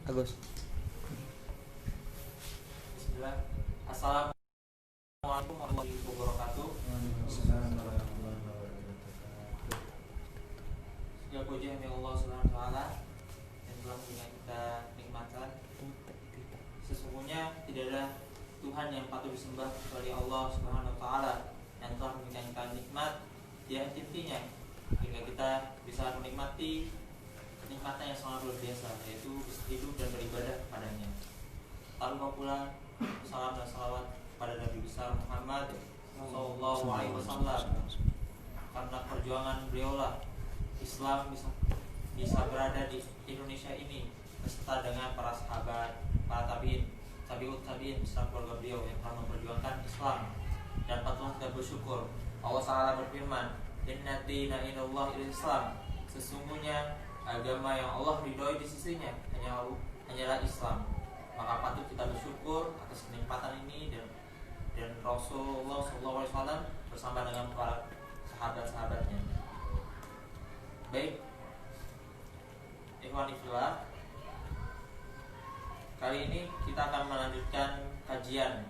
Agus. Bismillah. Assalamualaikum warahmatullahi wabarakatuh. Ya puji hanya Allah Subhanahu wa taala yang telah memberikan kita nikmatan. Sesungguhnya tidak ada Tuhan yang patut disembah kecuali Allah Subhanahu wa taala yang telah memberikan kita nikmat yang intinya hingga kita bisa menikmati kenikmatan yang sangat luar biasa, yaitu bisa hidup dan beribadah kepadanya. Tanpa pula salam dan salawat pada Nabi besar Muhammad Sallallahu Alaihi Wasallam, karena perjuangan beliaulah Islam bisa berada di Indonesia ini beserta dengan para sahabat, para tabiin, tabiut tabiin beserta keluarga beliau yang telah memperjuangkan Islam. Dan patutlah kita bersyukur. Allah Taala berfirman, Inna dina inallah Islam. Sesungguhnya agama yang Allah ridhoi di sisinya hanyalah Islam. Maka patut kita bersyukur atas kenikmatan ini dan Rasulullah SAW bersama dengan para sahabat-sahabatnya. Baik, ikhwani fillah, kali ini kita akan melanjutkan kajian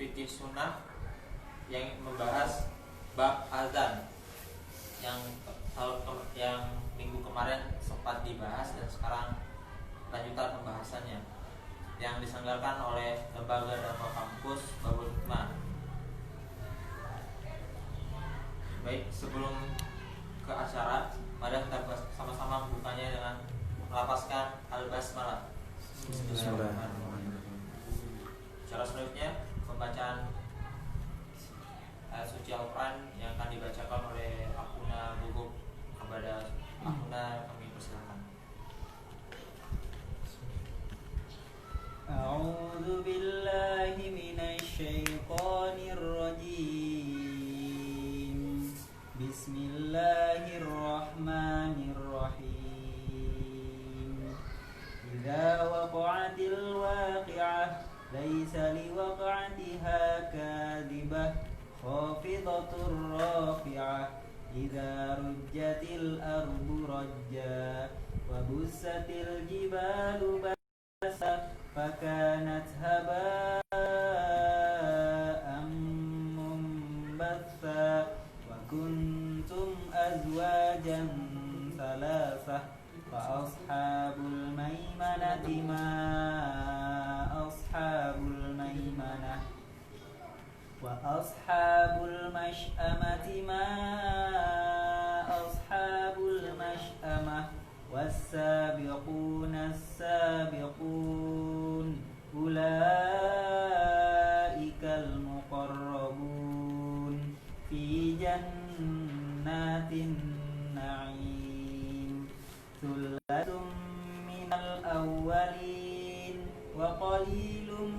fikih sunnah yang membahas bab azan yang minggu kemarin sempat dibahas dan sekarang lanjutan pembahasannya yang diselenggarakan oleh lembaga dan kampus Babul Hikmah. Baik, sebelum ke acara, mari kita sama-sama membukanya dengan melafazkan al-basmalah. Bismillahirrahmanirrahim. Cara selanjutnya pembacaan ayat suci Al-Quran yang akan dibacakan oleh Akuna Guguk. Kepada Akuna kami persilakan. A'udzu billahi minasy syaithanir rajim. Bismillahirrahmanirrahim. Idza waqa'atil waqi'ah laisa liwaqa'atiha kadhibah khafidatur rafi'ah. Idza rujjatil ardu rajja wa bussatil jibalu bassa fakanat haba'an munbatha wa kuntum azwajan thalathah fa ashabul maimanati ma ashabul maimanah wa ashabul mash'amati ma ashabul mash'amah was-sabiquna as-sabiqun ulaikal muqarrabun fi jannatin na'im thullatun minal awwalin wa qalilun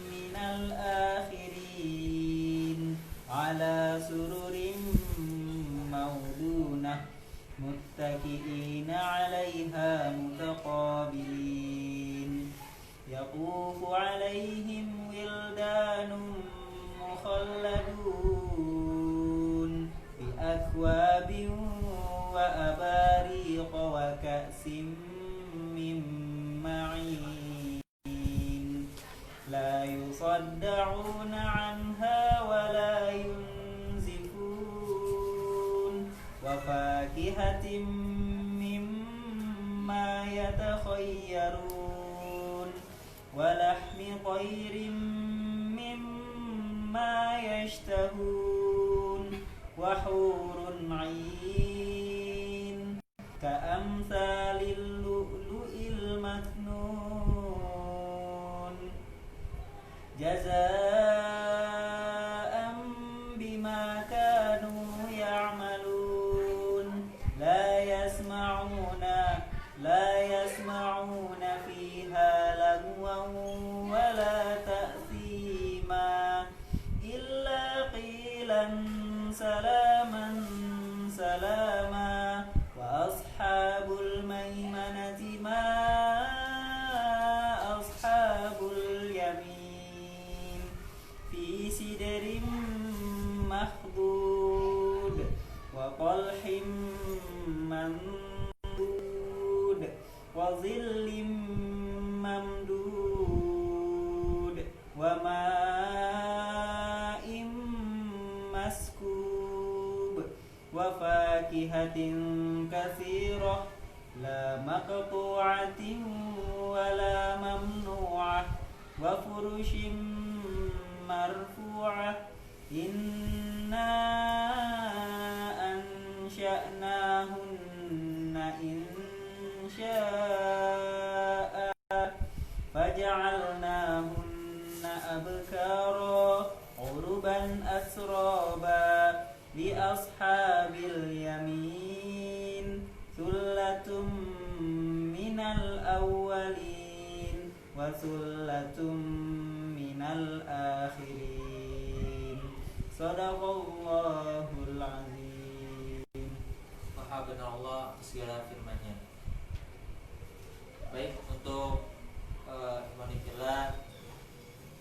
minal akhirin ala sururin mawdunah muttaki'ina 'alaiha mutaqabilin yaqufu 'alaihim wildanun mukhalladun bi akwabin wa abariq wa ka'sim min ma'in la yusaddauna 'anha wa la yunzifun wa fakihatin mimma yatakhayyarun wa lahmi tayrin mimma yashtahun wa hurun 'ain ka'amsalil lu'lu'il maknun jazaa'an bima kanu ya'malun la yasma'una fiha lagwan wa la ta'thima illa qilan salaman salama wa ashabul maimanati ma ashabul yamin fi sidrin mahdud wa talhim mandud wa zillim فاكهة كثيرة لا مقطوعة ولا ممنوعة وفرش مرفوعة إنا أنشأناهن إنشاء فجعلناهن أبكارا عربا أترابا لأصحاب اليمين ثلة من الأولين وثلة من الآخرين صدق الله العظيم. Maha benar Allah atas segala firman-Nya. Baik, untuk ikhwanillah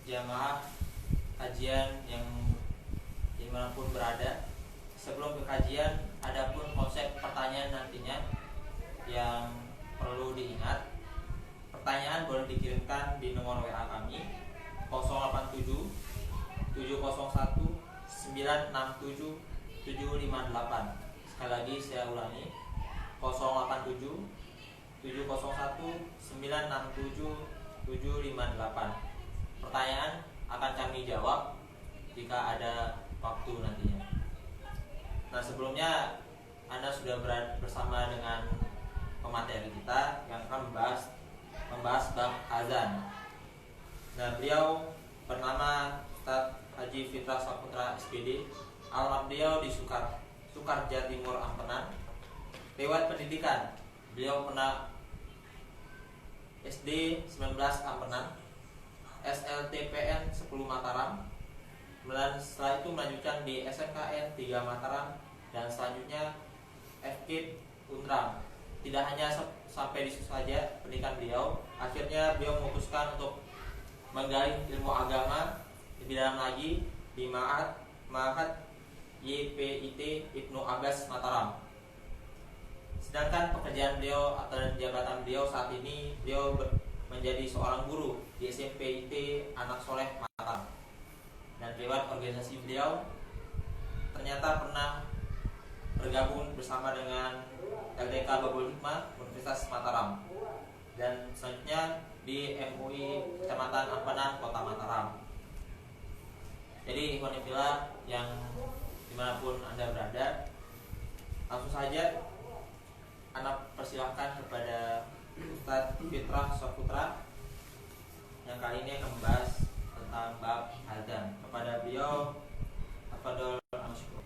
jamaah kajian yang dimanapun berada, sebelum ke kajian adapun konsep pertanyaan nantinya yang perlu diingat. Pertanyaan boleh dikirimkan di nomor WA kami 087 701 967 758. Sekali lagi saya ulangi 087 701 967 758. Pertanyaan akan kami jawab jika ada waktu nantinya. Nah, sebelumnya Anda sudah bersama dengan pemateri kita yang akan membahas bab azan. Nah, beliau bernama Ustaz Haji Fitrah Saputra SPD. Alamat beliau di Sukarja Timur Ampenan. Riwayat pendidikan, beliau pernah SD 19 Ampenan, SLTPN 10 Mataram, dan setelah itu melanjutkan di SMKN 3 Mataram, dan selanjutnya FKIP Unram. Tidak hanya sampai di situ saja pendidikan beliau, akhirnya beliau memutuskan untuk menggali ilmu agama lebih dalam lagi di Ma'had YPIT Ibnu Abbas Mataram. Sedangkan pekerjaan beliau atau jabatan beliau saat ini, beliau menjadi seorang guru di SMP IT Anak Soleh Mataram. Dan lewat organisasi beliau ternyata pernah bergabung bersama dengan LDK Babul Hikmah Universitas Mataram, dan selanjutnya di MUI Kecamatan Ampenan Kota Mataram. Jadi ikhwanillah yang dimanapun Anda berada, langsung saja Anda persilahkan kepada Ustaz Fitrah Saputra yang kali ini akan membahas tentang bab azan. Kepada beliau, tafadhol masykur.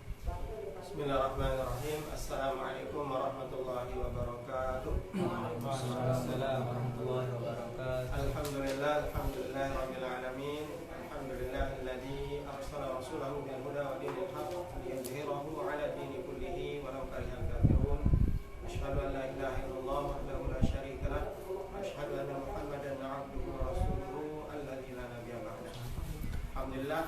Bismillahirrahmanirrahim. Assalamualaikum warahmatullahi wabarakatuh. Waalaikumsalam warahmatullahi wabarakatuh. Alhamdulillah rabbil alamin. Alhamdulillahilladzi arsala rasulahu bil huda wa dinil haqq liyudhhirahu 'ala dini kullihi walau karihal kafirun. Asyhadu an la ilaha illallah wahdahu la syarika lah wa asyhadu anna Muhammadan 'abduhu wa rasuluhu alladzi la nabiyya ba'dahu. Alhamdulillah,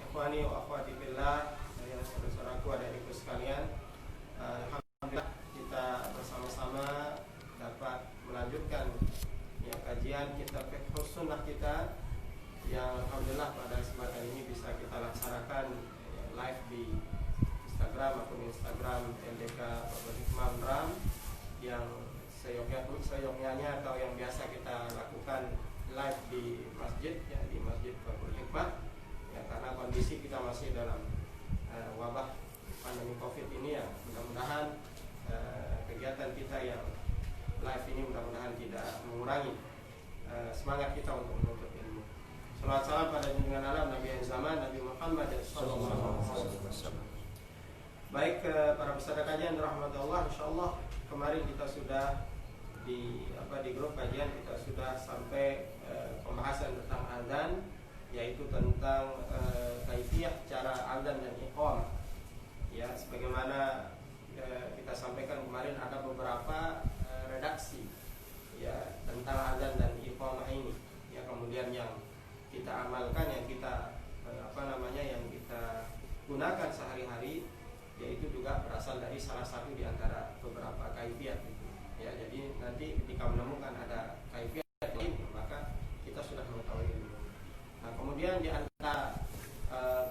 ikhwani wa akhwati fillah, saudara-saudaraku adik-adikku sekalian, alhamdulillah kita bersama-sama dapat melanjutkan ya kajian kitab Fiqh Sunnah kita yang alhamdulillah pada kesempatan ini bisa kita laksanakan live di Instagram atau Instagram LDK Babul Hikmah Unram, yang seyoknya atau yang biasa kita lakukan live di masjid, ya di Masjid Babul Hikmah, ya karena kondisi kita masih dalam wabah pandemi Covid ini, ya mudah-mudahan kegiatan kita yang live ini mudah-mudahan tidak mengurangi semangat kita untuk menuntut ilmu. Salawat salam pada junjungan alam Nabi zaman Nabi Muhammad sallallahu alaihi wasallam. Baik, para peserta kajian rahmat Allah, insyaallah kemarin kita sudah di grup kajian kita sudah sampai pembahasan tentang azan, yaitu tentang kaifiyah cara azan dan iqamah. Ya, sebagaimana kita sampaikan kemarin ada beberapa redaksi ya tentang azan dan iqamah ini. Ya, kemudian yang kita amalkan, yang kita yang kita gunakan sehari-hari, yaitu juga berasal dari salah satu di antara beberapa kaifiyah itu. Ya, jadi nanti ketika menemukan ada kaifiyah lain, maka kita sudah mengetahui ini. Nah, kemudian di antara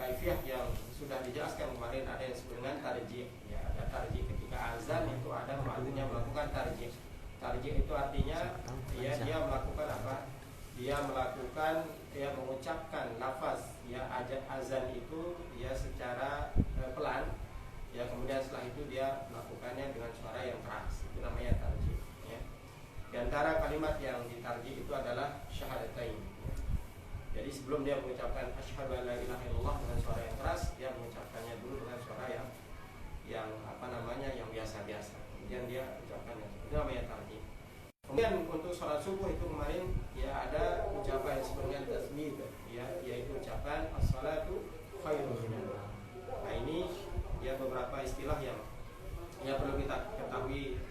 kaifiyah yang sudah dijelaskan kemarin ada yang disebut dengan tarjih. Ya, ada tarjih ketika dia melakukan, dia mengucapkan lafaz ya azan itu ya secara pelan, ya kemudian setelah itu dia melakukannya dengan suara yang keras, itu namanya tarjih ya. Di antara kalimat yang ditarjih itu adalah syahadatain ya. Jadi sebelum dia mengucapkan asyhadu an la ilaha illallah dengan suara yang keras, dia mengucapkannya dulu dengan suara yang yang biasa-biasa, kemudian dia ucapkannya, itu namanya tarjih. Kemudian untuk sholat subuh itu kemarin ya ada ucapan yang disebut dengan tasmid ya, yaitu ucapan as-salatu khairun minan naum. Nah ini ya beberapa istilah yang perlu kita ketahui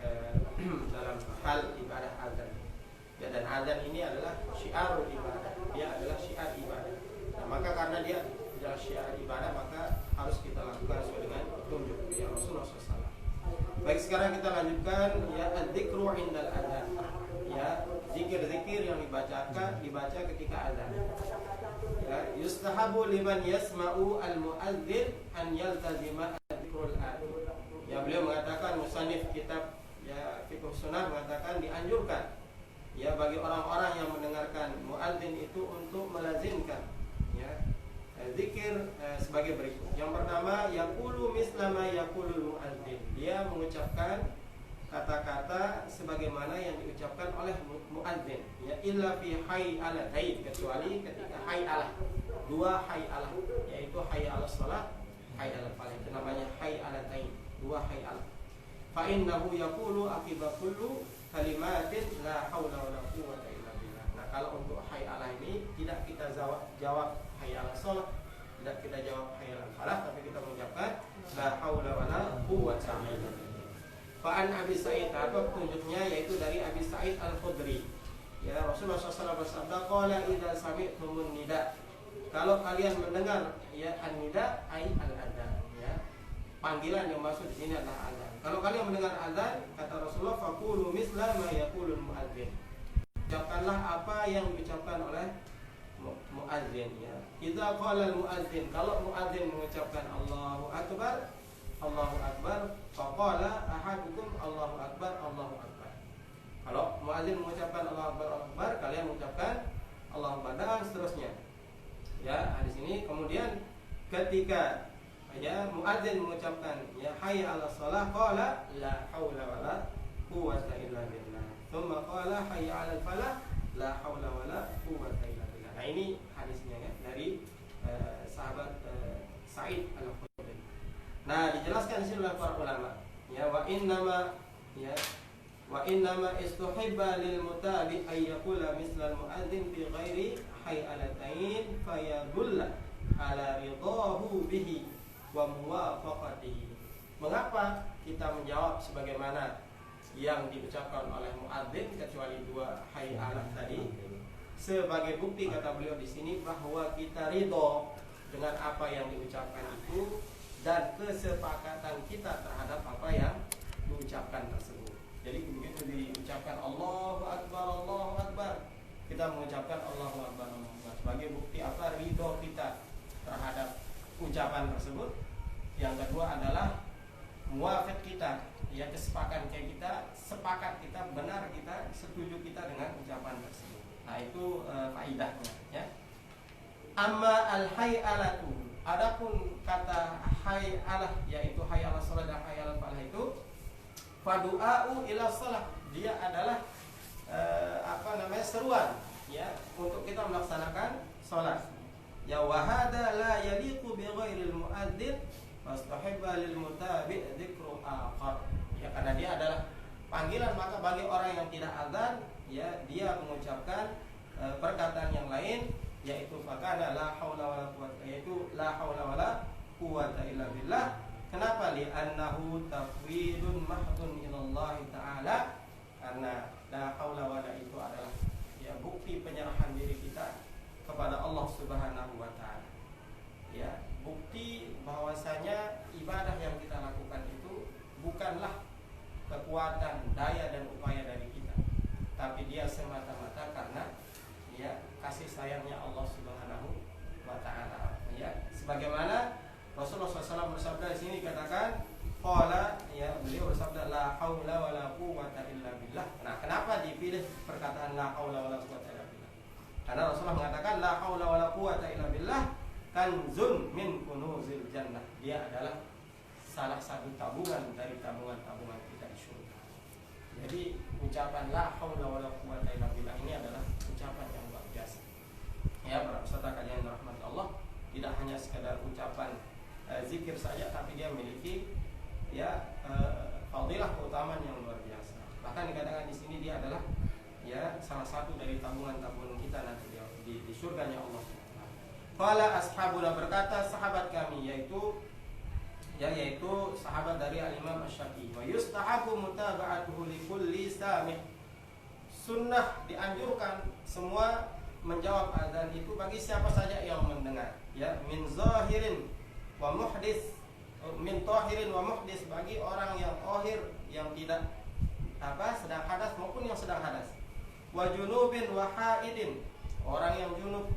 dalam hal ibadah azan. Ya, dan azan ini adalah syiarul ibadah, dia adalah syiar ibadah. Nah, maka karena dia adalah syiar ibadah, maka harus kita lakukan sesuai dengan petunjuk ya Rasulullah SAW. Baik, sekarang kita lanjutkan ya adzikru indal adzan. Ya, zikir-zikir yang dibaca ketika azan. Ya, yustahabu liman yasma'u al-mu'adzin an yaltazima al-dzikrul ati. Ya, beliau mengatakan, musannif kitab ya Fiqh Sunnah mengatakan dianjurkan ya bagi orang-orang yang mendengarkan muadzin itu untuk melazimkan ya zikir sebagai berikut. Yang pertama, yaqulu mislama yaqulul muadzin. Dia mengucapkan kata-kata sebagaimana yang diucapkan oleh muadzin ya, illa fi hayy ala taib, kecuali ketika hayy ala, dua hayy ala, yaitu hayy ala shalah, hayy ala falah, itu namanya hayy ala taib, dua hayy ala. Fa innahu yaqulu aqiba kullu kalimatin la haula wala quwwata illa billah. Nah, kalau untuk hayy ala ini tidak kita jawab hayy ala shalah, tidak kita jawab hayy ala falah, tapi kita mengucapkan la haula wala quwwata illa billah. Fa'an Abi Sa'id, apa petunjuknya, yaitu dari Abi Sa'id Al-Khudri. Ya, Rasulullah SAW bersabda, qala idza sami'tumun nida. Kalau kalian mendengar ya an-nida ai al-adzan ya. Panggilan yang maksud di sini adalah azan. Kalau kalian mendengar azan, kata Rasulullah, faqulu misla ma yaqulul muadzin. Ucapkanlah apa yang diucapkan oleh muadzin ya. Idza qala al-muadzin, kalau muadzin mengucapkan Allahu akbar, Allahu akbar, faqala ahadukum Allahu akbar, Allahu akbar. Kalau muadzin mengucapkan Allahu akbar, Allahu akbar, kalian mengucapkan Allahu akbar dan seterusnya. Ya, di sini kemudian ketika ya muadzin mengucapkan ya hayya 'alas shalah, qala la haula wala quwwata illa billah. Tsumma qala hayya 'alal falah, la haula wala quwwata illa billah. Nah, ini hadisnya ya dari sahabat Sa'id Al-Khudri. Nah, dijelaskan di sini oleh para ulama. Ya, wa innama istuhibba lil mutabi ay yaqula misla al muadzin fi ghairi hayalatain fayadulla ala ridahu bihi wa muwafaqatihi. Mengapa kita menjawab sebagaimana yang diucapkan oleh muadzin kecuali dua hayalah tadi? Sebagai bukti, kata beliau di sini, bahwa kita ridho dengan apa yang diucapkan itu dan kesepakatan kita terhadap apa yang diucapkan tersebut. Jadi begitu diucapkan Allahu Akbar, kita mengucapkan Allahu Akbar, Allahu Akbar sebagai bukti apa? Ridho kita terhadap ucapan tersebut. Yang kedua adalah muwafiq kita, ya kesepakatan kita, sepakat kita, benar kita, setuju kita dengan ucapan tersebut. Nah, itu faidahnya ya. Amma al-hay'alatu, adapun kata hay'alah, yaitu hay'alah shalah dan hay'alah falah itu fadu'a'u ila shalah, dia adalah seruan ya untuk kita melaksanakan salat. Ya wa hadza la yaliqu bi ghairil muadzin fastahibba lil mutabi' dzikru akhar. Ya, karena dia adalah panggilan, maka bagi orang yang tidak azan ya dia mengucapkan perkataan yang lain, yaitu fakana la haula wala quwwata, yaitu la haula wala quwwata illa billah. Kenapa? Li annahu tafwidun mahdun ilallah ta'ala, karena la haula wala itu adalah ya bukti penyerahan diri kita kepada Allah Subhanahu wa taala. Ya, bukti bahwasanya ibadah yang kita lakukan itu bukanlah kekuatan, daya dan upaya dari kita, tapi dia semata-mata karena ya kasih sayangnya Allah Subhanahu wa taala. Ya, sebagaimana Rasulullah SAW bersabda di sini dikatakan qala, ya beliau bersabda la haula wala quwwata illa billah. Nah, kenapa dipilih perkataan la haula wala quwwata illa billah? Karena Rasulullah mengatakan la haula wala quwata illa billah kanzun min kunuzil jannah. Dia adalah salah satu tabungan dari tabungan-tabungan kita di surga. Jadi ucapan la haula wala quwata illa billah ini adalah ucapan yang luar biasa. Ya, para peserta kajian rahmat Allah, tidak hanya sekedar ucapan zikir saja, tapi dia memiliki ya fadilah keutamaan yang luar biasa. Bahkan dikatakan di sini dia adalah ya salah satu dari tabungan-tabungan kita nanti di surganya Allah. Qala ashabuna, berkata sahabat kami, yaitu sahabat dari Al-Imam Asy-Syafi'i, wa yustahabu mutaba'atuhu li kulli sami'. Sunnah dianjurkan semua menjawab azan itu bagi siapa saja yang mendengar, ya, min zahirin wa muhdis, min tahirin wa muhdis, bagi orang yang tahir yang tidak sedang hadas maupun yang sedang hadas, wa junubin wa haidin, orang yang junub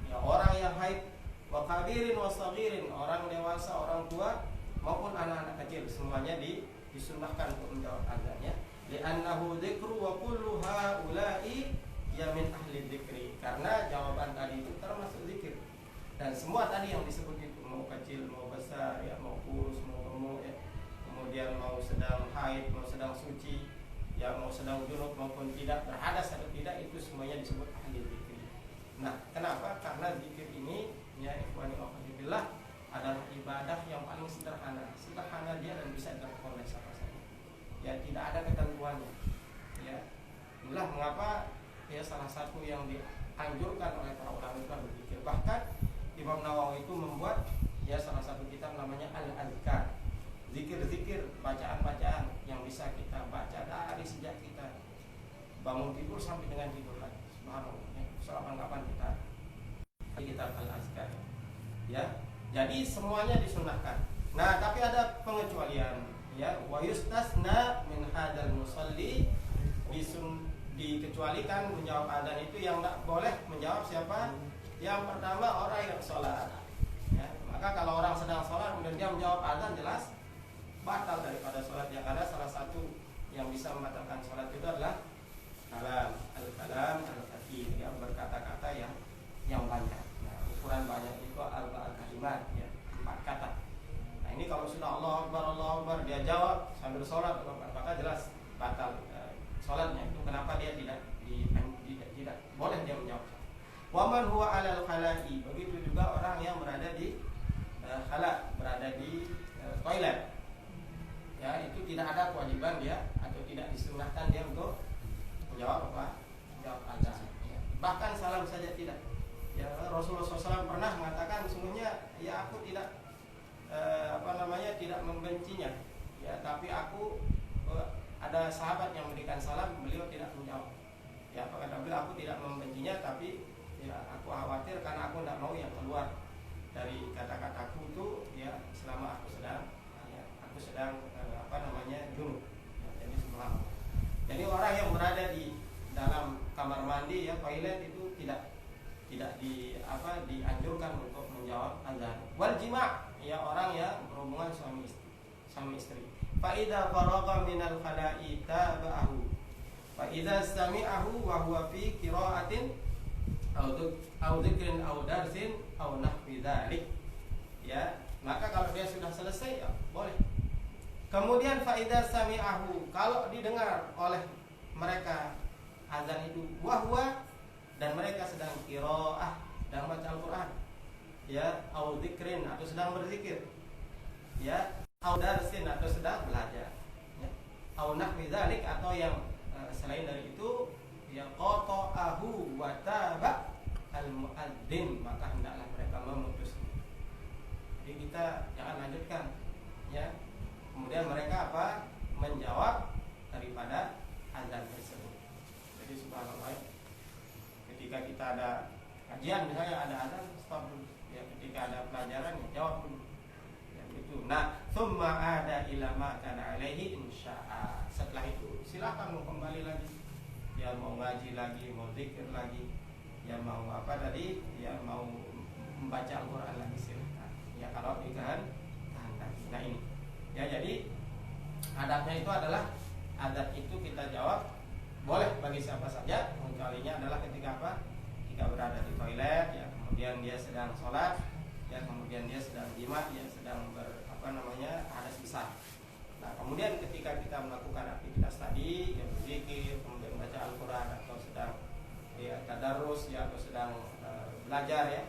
ya, orang yang haid, wa kabirin wa saghirin, orang dewasa, orang tua maupun anak-anak kecil, semuanya disunnahkan untuk menjawab azannya. Li'annahu dzikru wa kullu haula'i ya min ahli dzikri, karena jawaban tadi itu termasuk zikir. Dan semua tadi yang disebut itu, mau kecil, mau besar, ya, mau kurus, mau gemuk, ya, kemudian mau sedang haid, mau sedang suci, ya, mau sedang junub maupun tidak, berhadas atau tidak, itu semuanya disebut ahli dzikri. Nah, kenapa? Karena zikir ini, ya ikhwani wa akhwati, adalah ibadah yang paling sederhana dia dan bisa dilakukan oleh siapa saja. Ya, tidak ada ketentuannya. Ya, inilah mengapa ya salah satu yang dianjurkan oleh para ulama itu berzikir. Bahkan Imam Nawawi itu membuat ya salah satu kitab namanya Al-Adhkar, zikir-zikir, bacaan-bacaan yang bisa kita baca dari sejak kita bangun tidur sampai dengan tidur lagi. Subhanallah, ya, selama kapan kita Al-Adhkar. Ya, jadi semuanya disunahkan. Nah, tapi ada pengecualian, ya, wa yustasna min hadal musalli, dikecualikan menjawab adzan itu yang tidak boleh menjawab siapa? Yang pertama, orang yang sholat, ya. Maka kalau orang sedang sholat kemudian dia menjawab adzan, jelas batal daripada sholatnya, karena salah satu yang bisa membatalkan sholat itu adalah kalam al-kathir, ya, berkata-kata yang banyak. Nah, ukuran banyak itu arba'at kalimat, ya, 4 kata. Nah, ini kalau sudah Allah Akbar dia jawab sambil sholat, maka jelas batal sholatnya. Itu kenapa dia tidak boleh dia menjawab. Waman huwa alal khalai, begitu juga orang yang berada di khala, berada di toilet, ya, itu tidak ada kewajiban dia atau tidak disunahkan dia untuk menjawab menjawab adzan, ya. Bahkan salam saja tidak. Ya, Rasulullah SAW pernah mengatakan, sungguhnya ya aku tidak tidak membencinya, ya, tapi aku ada sahabat yang memberikan salam, beliau tidak menjawab. Ya, kata beliau, aku tidak membencinya, tapi ya aku khawatir karena aku tidak mau yang keluar dari kata-kataku itu, ya, selama aku sedang junub. Ya, jadi subhanallah. Jadi orang yang berada di dalam kamar mandi, ya, toilet, itu tidak dianjurkan untuk menjawab adzan. Wal jima', ya, orang yang berhubungan suami istri. Fa idza faragha minal khala'i taba'ahu. Fa idza sami'ahu wa huwa fi qira'atin au dzikrin au darsin au nahwi dzalik. Ya, maka kalau dia sudah selesai, ya boleh. Kemudian fa idza sami'ahu, kalau didengar oleh mereka azan itu, wa huwa, dan mereka sedang qiraah, sedang baca Al-Quran, ya, au dzikrin, atau sedang berzikir, ya, au darsin, atau sedang belajar, ya, au nahwi dzalik, atau yang selain dari itu, ya, qata'ahu wa taba al-muadzin, maka hendaklah mereka memutusnya. Jadi kita jangan lanjutkan, ya. Kemudian mereka menjawab daripada azan tersebut. Jadi subhanallah, ketika kita ada kajian, misalnya ada azan, stop dulu, ya. Ketika ada pelajaran, ya, jawab dulu, ya, begitu. Nah, summa ada ilama kana alaihi insya'a. Setelah itu silakan mau kembali lagi, ya, mau ngaji lagi, mau zikir lagi, ya, mau ya, mau membaca Al-Quran lagi, silakan, ya, kalau dikehendaki. Nah, ini, ya, jadi adabnya itu adalah adab itu kita jawab boleh bagi siapa saja, kecualinya adalah ketika ketika sedang sholat, ya kemudian dia sedang jima, ya sedang hadas besar. Nah kemudian ketika kita melakukan aktivitas tadi, ya berzikir, kemudian baca Al-Quran, atau sedang ya tadarus, ya atau sedang belajar, ya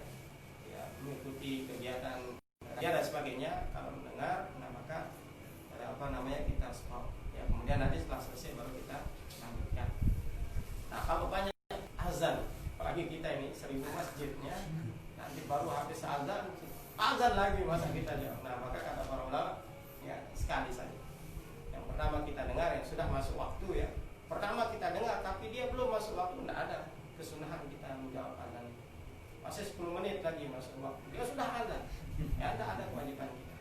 mengikuti kegiatan dan sebagainya, kalau mendengar, nah maka kita stop, ya kemudian nanti setelah selesai baru kita lanjutkan. Nah kalau banyak azan, apalagi kita ini 1000 masjidnya, nanti baru habis azan lagi masa kita jawab. Nah maka kata para ulama, ya sekali saja. Yang pertama kita dengar yang sudah masuk waktu, ya pertama kita dengar tapi dia belum masuk waktu, tidak ada kesunahan kita menjawab azan. Masih 10 menit lagi masuk waktu, dia sudah azan, ya tidak ada kewajiban kita,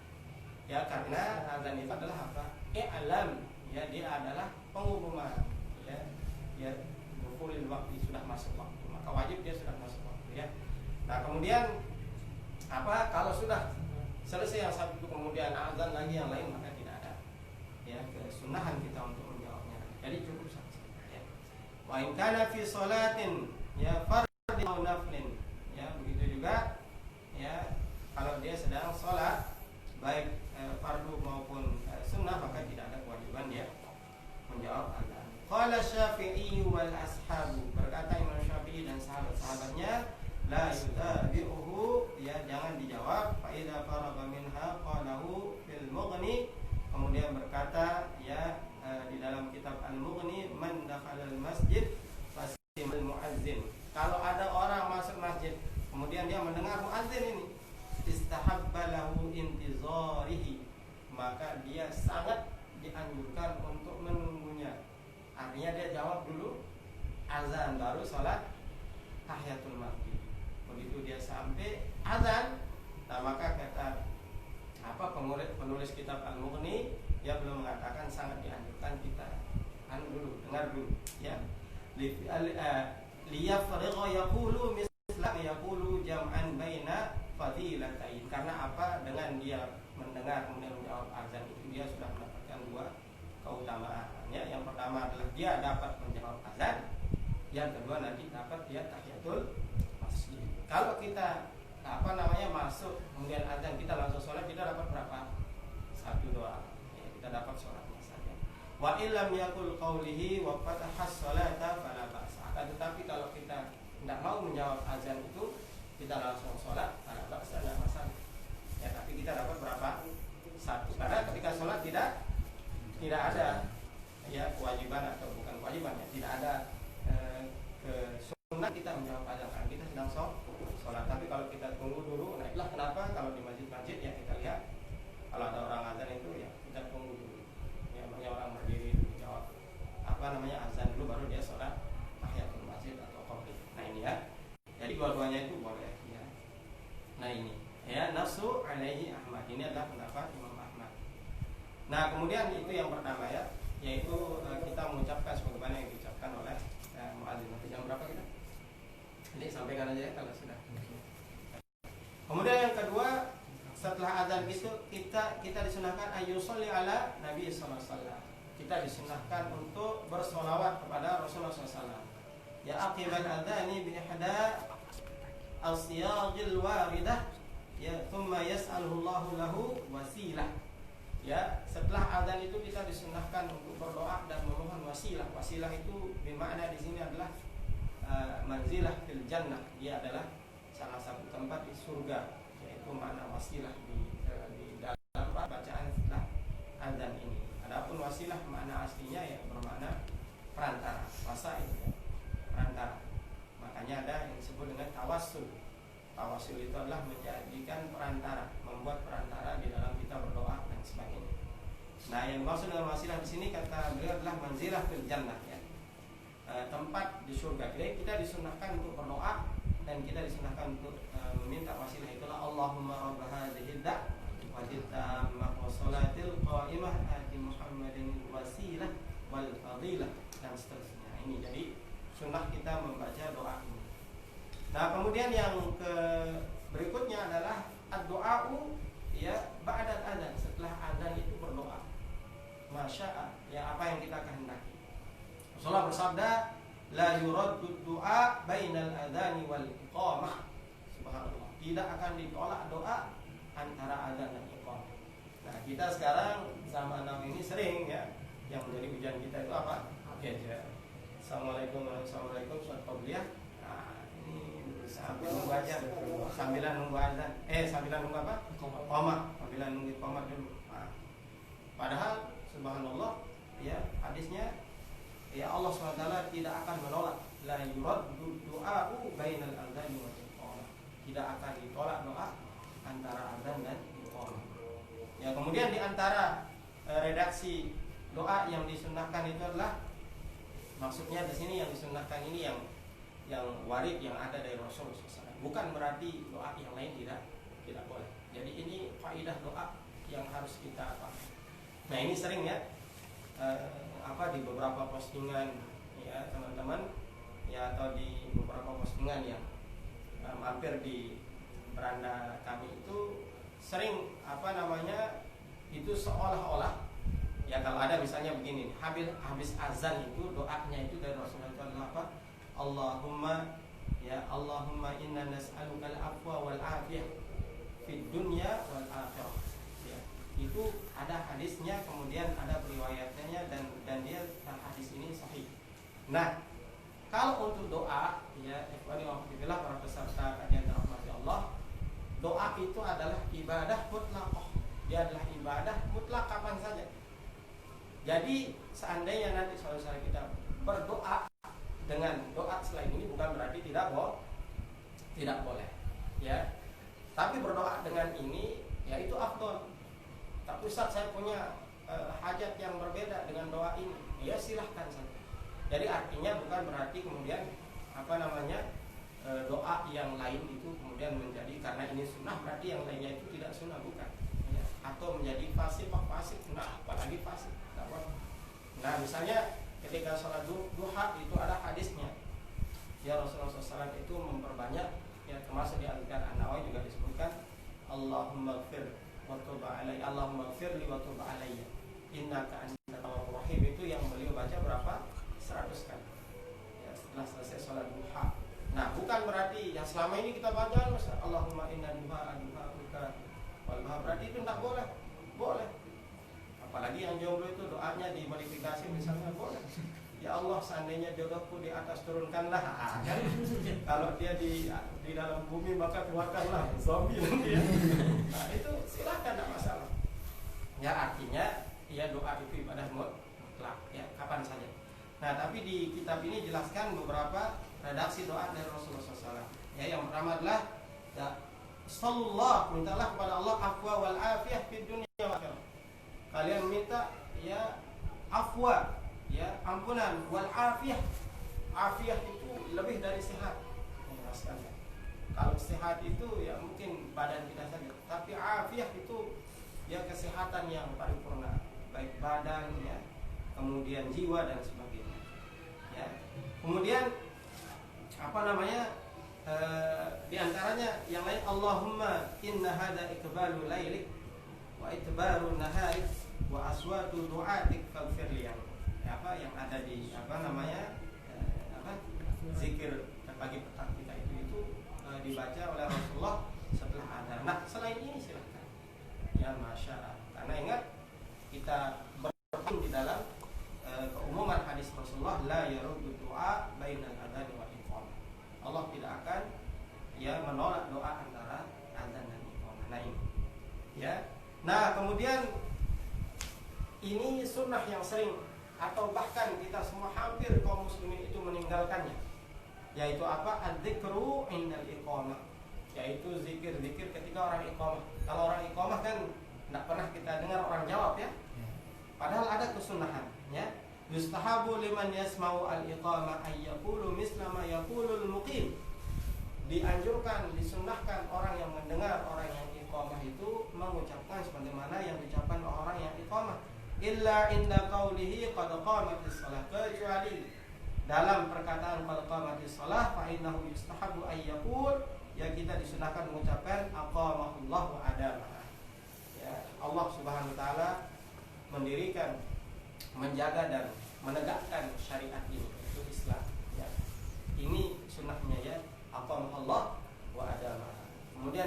ya karena azan itu adalah apa? Alam, ya dia adalah pengumuman, ya dukhulil waktu, sudah masuk waktu, maka wajib dia sudah masuk waktu, ya. Nah kemudian kalau sudah selesai yang satu kemudian azan lagi yang lain, maka tidak ada, ya kesunahan kita untuk menjawabnya. Jadi cukup saja, ya. Wa in kana fi sholatin, ya fardhin aw naflin, ya begitu juga, ya kalau dia sedang sholat baik fardu maupun sunnah, maka tidak ada kewajiban dia menjawab azan. Qala Syafi'i wal ashabu, berkata Imam Syafi'i dan sahabat-sahabatnya, la yutabi'uhu, ya jangan dijawab. Fa idza faragha minha qalahu fil mughni, kemudian berkata, ya di dalam kitab Al-Mughni, man dakhala al-masjid fasimul muazzin. Kalau ada orang masuk masjid kemudian dia mendengar muazzin ini, istahabba lahu intizarihi, maka dia sangat dianjurkan untuk menunggunya. Artinya dia jawab dulu azan baru sholat tahiyatul masjid. Begitu dia sampai azan, nah maka kata penulis kitab Al-Mughni, dia belum mengatakan sangat dianjurkan kita dengar dulu, ya. Liyafrigha yaqulu misla yaqulu jam'an baina fadilatain. Karena apa? Dengan dia mendengar kemudian menjawab azan itu, dia sudah mendapatkan 2 keutamaan. Ya, yang pertama adalah dia dapat menjawab azan, yang kedua nanti dapat dia tahiyatul masjid. Kalau kita masuk kemudian azan kita langsung sholat, kita dapat berapa? 1 doa, ya, kita dapat sholatnya saja. Wa illam yakul qawlihi wa fatahas sholata fala ba'sa. Tetapi kalau kita tidak mau menjawab azan itu, kita langsung sholat, fala ba'sa, tidak masalah. Ya, tapi kita dapat berapa? 1. Karena ketika sholat tidak ada, ya, kewajiban atau bukan kewajiban, ya, tidak ada kesunnah kita menjawab azan karena kita sedang sholat. Tapi kalau kita tunggu dulu, nah itulah kenapa kalau di masjid-masjid, ya kita lihat kalau ada orang azan itu, ya kita tunggu dulu, ya banyak orang berdiri dijawab azan dulu baru dia sholat tahiyatul masjid atau qobliyah. Nah ini, ya, jadi dua-duanya itu boleh, ya. Nah ini, ya, nafsu alaihi Ahmad, ini adalah pendapat Imam Ahmad. Nah kemudian itu yang pertama, ya, yaitu kita mengucapkan sebagaimana yang diucapkan oleh muadzin. Nanti jam berapa kita? Jadi sampaikan aja, ya, kalau sudah. Kemudian yang kedua, setelah azan itu kita disunahkan ayyusolli ala Nabi sallallahu alaihi wasallam. Kita disunahkan untuk bersolawat kepada Rasulullah SAW. Ya aqibal adzani bi ihda al-siyagil waridah, ya thumma yas'aluhu Allahu lahu wasilah. Ya, setelah azan itu kita disunahkan untuk berdoa dan memohon wasilah. Wasilah itu bermakna di sini adalah manzilah fil jannah. Dia adalah salah satu tempat di surga, yaitu makna wasilah di dalam bacaan setelah azan ini. Adapun wasilah makna aslinya, ya, bermakna perantara, wasail, ya, perantara. Makanya ada yang disebut dengan tawassul. Tawassul itu adalah menjadikan perantara, membuat perantara di dalam kita berdoa dan sebagainya. Nah, yang maksud dengan wasilah di sini kata beliau adalah manzilah fil jannah, ya, tempat di surga. Jadi kita disunahkan untuk berdoa dan kita disunahkan untuk meminta wasilah. Itulah Allahumma rabb hadhihi ad-da'wati tammah wa salatil qa'imah ati Muhammadin wasilah wal fadilah dan seterusnya. Ini jadi sunnah kita membaca doa ini. Nah, kemudian yang berikutnya adalah ad-du'a'u, ya, ba'da adzan. Setelah adzan itu berdoa. Masya'a, ya, apa yang kita kehendaki. Rasulullah bersabda, la yuraddu du'a bainal adzani wal iqamah. Subhanallah. tidak akan ditolak doa antara azan dan iqamah. Nah, kita sekarang zaman now ini sering ya, yang menjadi ujian kita itu apa? Gadget. Assalamualaikum warahmatullahi wabarakatuh. Nah, ini sambil nunggu aja, sambilan nunggu azan. Sambilan nunggu apa? Iqamah. Sambilan nunggu iqamah dulu. Nah, padahal subhanallah ya, hadisnya ya Allah SWT tidak akan menolak, la yuraddu du'a'u bainal adzani wal iqamah. Tidak akan ditolak doa antara azan dan iqamah. Ya, kemudian di antara redaksi doa yang disunnahkan itu adalah, maksudnya di sini yang disunnahkan ini yang warid yang ada dari Rasulullah SAW. Bukan berarti doa yang lain tidak boleh. Jadi ini faidah doa yang harus kita pahami. Nah, ini sering ya di beberapa postingan ya teman-teman ya, atau di beberapa postingan yang mampir di beranda kami itu sering itu seolah-olah ya, kalau ada misalnya begini, habis azan itu doanya itu dari Rasulullah itu apa? Allahumma inna nas'aluka al-afwa wal afiyah fid dunya wal akhirah. Ya, itu ada hadisnya, kemudian ada riwayatnya dan dia hadis ini sahih. Nah, kalau untuk doa ya, ikhwani wa fillah, para peserta kajian rahmati Allah, doa itu adalah ibadah mutlaqah. Dia adalah ibadah mutlak kapan saja. Jadi seandainya nanti saudara kita berdoa dengan doa selain ini, bukan berarti tidak boleh ya. Tapi berdoa dengan ini ya itu afdol. Tapi Ustaz, saya punya hajat yang berbeda dengan doa ini. Ya silahkan saja. Jadi artinya bukan berarti kemudian doa yang lain itu kemudian menjadi, karena ini sunnah berarti yang lainnya itu tidak sunnah, bukan ya. Atau menjadi fasik, apalagi fasik. Nah, misalnya ketika sholat duha itu ada hadisnya ya, Rasulullah SAW itu memperbanyak ya, termasuk di Al-Qur'an An-Nawawi juga disebutkan Allahumma gfir wa tub alayya, Allahumma gfir li wa tub alayya innaka antat tawwabur rahim. Itu yang beliau baca berapa? 100 kali ya, setelah selesai sholat duha. Nah, bukan berarti yang selama ini kita baca Allahumma inna duha buka wal berarti itu tidak boleh. Apalagi yang jomblo itu doanya dimodifikasi, misalnya boleh. Ya Allah, seandainya jodohku di atas turunkanlah. Kan? Kalau dia di dalam bumi maka keluarkanlah zombie nanti ya. Nah, itu silakan, tidak masalah. Ya, artinya ya doa itu ibadah mutlak ya, kapan saja. Nah, tapi di kitab ini jelaskan beberapa redaksi doa dari Rasulullah SAW. Ya, yang pertama adalah ya, sallallahu, mintalah kepada Allah afwa wal afiyah fid dunya wal akhirah. Kalian minta ya afwa, ya ampunan, wal afiyah. Afiyah itu lebih dari sehat. Ya, kalau sehat itu ya mungkin badan kita saja, tapi afiyah itu ya kesehatan yang paripurna, baik badan ya, kemudian jiwa dan sebagainya. Ya. Kemudian di antaranya yang lain, Allahumma inna hada ikbalu lailik wa itbaru naharik wa aswatu du'atik faghfir li. Yang ada di zikir pagi petang kita itu dibaca oleh Rasulullah setelah adzan. Nah, selain ini silakan ya, masya Allah. Karena ingat kita berpegang di dalam keumuman hadis Rasulullah, la yaruddu du'a bainal adzan wal iqamah. Allah tidak akan ya menolak doa antara adzan dan iqamah. Nah, ini ya. Nah, kemudian ini sunnah yang sering atau bahkan kita semua hampir kaum muslimin itu meninggalkannya, yaitu apa? Adzikru indal iqamah, yaitu zikir-zikir ketika orang iqamah. Kalau orang iqamah kan tidak pernah kita dengar orang jawab ya. Padahal ada kesunahan ya. Yustahabu liman yasma'u al-iqamah ay yaqulu misla ma yaqulul muqim. Dianjurkan, disunnahkan orang yang mendengar orang yang iqamah itu mengucapkan sebagaimana yang diucapkan orang yang iqamah. Illa inda qawlihi qad qamatis shalah, kecuali dalam perkataan qad qamatis shalah fa innahu yustahabu ay yaqul, ya kita disunahkan mengucapkan aqamahullah wa adama. Ya, Allah Subhanahu wa taala mendirikan, menjaga dan menegakkan syariat ini, itu Islam ya. Ini sunnahnya ya, aqamahullah wa adama. Kemudian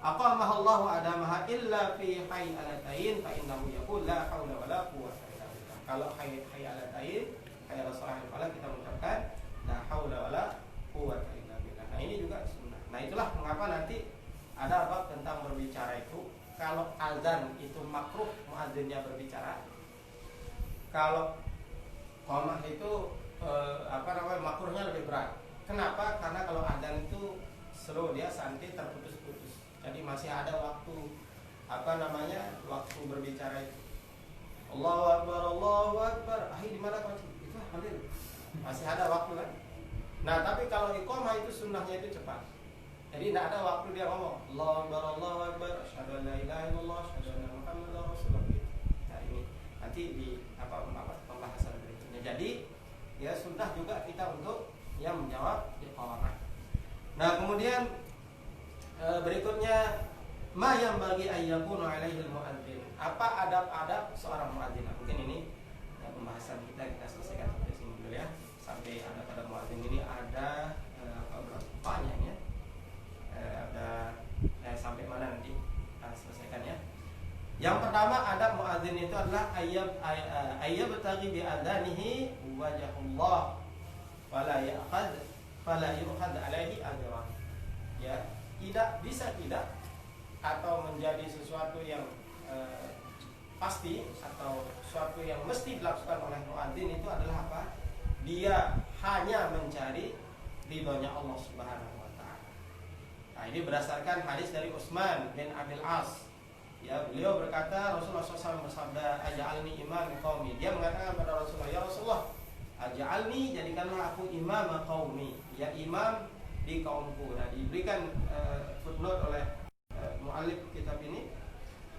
aqamahallahu adamaha illa fi hayalatain fa innahu yaqul la haula wala quwwata illa billah. Kalau hayalatain hayya rasulullah kita mengucapkan la haula wala quwwata illa billah. Nah, ini juga sunnah. Nah, itulah mengapa nanti ada bab tentang berbicara itu. Kalau azan itu makruh muadzinnya berbicara. Kalau qamah itu makruhnya lebih berat. Kenapa? Karena kalau azan itu slow, dia santai, terputus-putus. Jadi masih ada waktu waktu berbicara itu. Allahu Akbar, Allahu Akbar. Di mana kau? Itu ambil. Masih ada waktu kan? Nah, tapi kalau iqamah itu sunnahnya itu cepat. Jadi tidak ada waktu dia ngomong Allahu Akbar, Allahu Akbar, asyhadu an la ilaha illallah, asyhadu anna Muhammadar Rasulullah. Nah, ini nanti di pembahasan berikutnya. Jadi ya sunnah juga kita untuk yang menjawab iqamah. Nah, kemudian berikutnya ma yang bagi ayyakunu alaihi al-muadzin. Apa adab-adab seorang muadzin? Mungkin ini pembahasan kita selesaikan sampai sini dulu ya. Sampai adab-adab muadzin ini ada banyak ya. Sampai mana nanti selesaikan ya. Yang pertama adab muadzin itu adalah ayyab taghi bi adanihi wajhullah fala yu'khad alaihi ajran. Ya, tidak atau menjadi sesuatu yang pasti atau sesuatu yang mesti dilakukan oleh muadzin itu adalah apa? Dia hanya mencari ridhonya Allah Subhanahu wa taala. Nah, ini berdasarkan hadis dari Utsman bin Abil As. Ya, beliau berkata Rasulullah SAW bersabda, "Aj'alni imam qaumi." Dia mengatakan kepada Rasulullah, "Ya Rasulullah, aj'alni, jadikanlah aku imam qaumi." Ya, imam di kaumku. Nah, diberikan footnote oleh muallif kitab ini.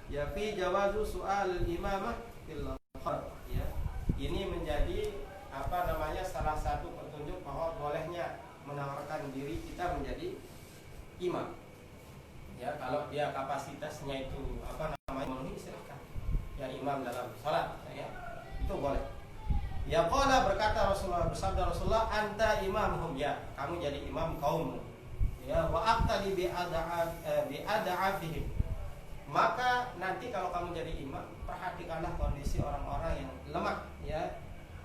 Ya, fi jawazu su'al imamah bil qadr. Ya. Ini menjadi salah satu petunjuk bahwa bolehnya menawarkan diri kita menjadi imam. Ya, kalau dia kapasitasnya itu memenuhi, silakan. Ya, imam dalam salat, ya, itu boleh. Ya, qala berkata Rasulullah, bersabda Rasulullah, anta imamhum, ya, kamu jadi imam kaummu. Ya, wa aqtadi bi ad'afihim. Maka nanti kalau kamu jadi imam, perhatikanlah kondisi orang-orang yang lemah, ya.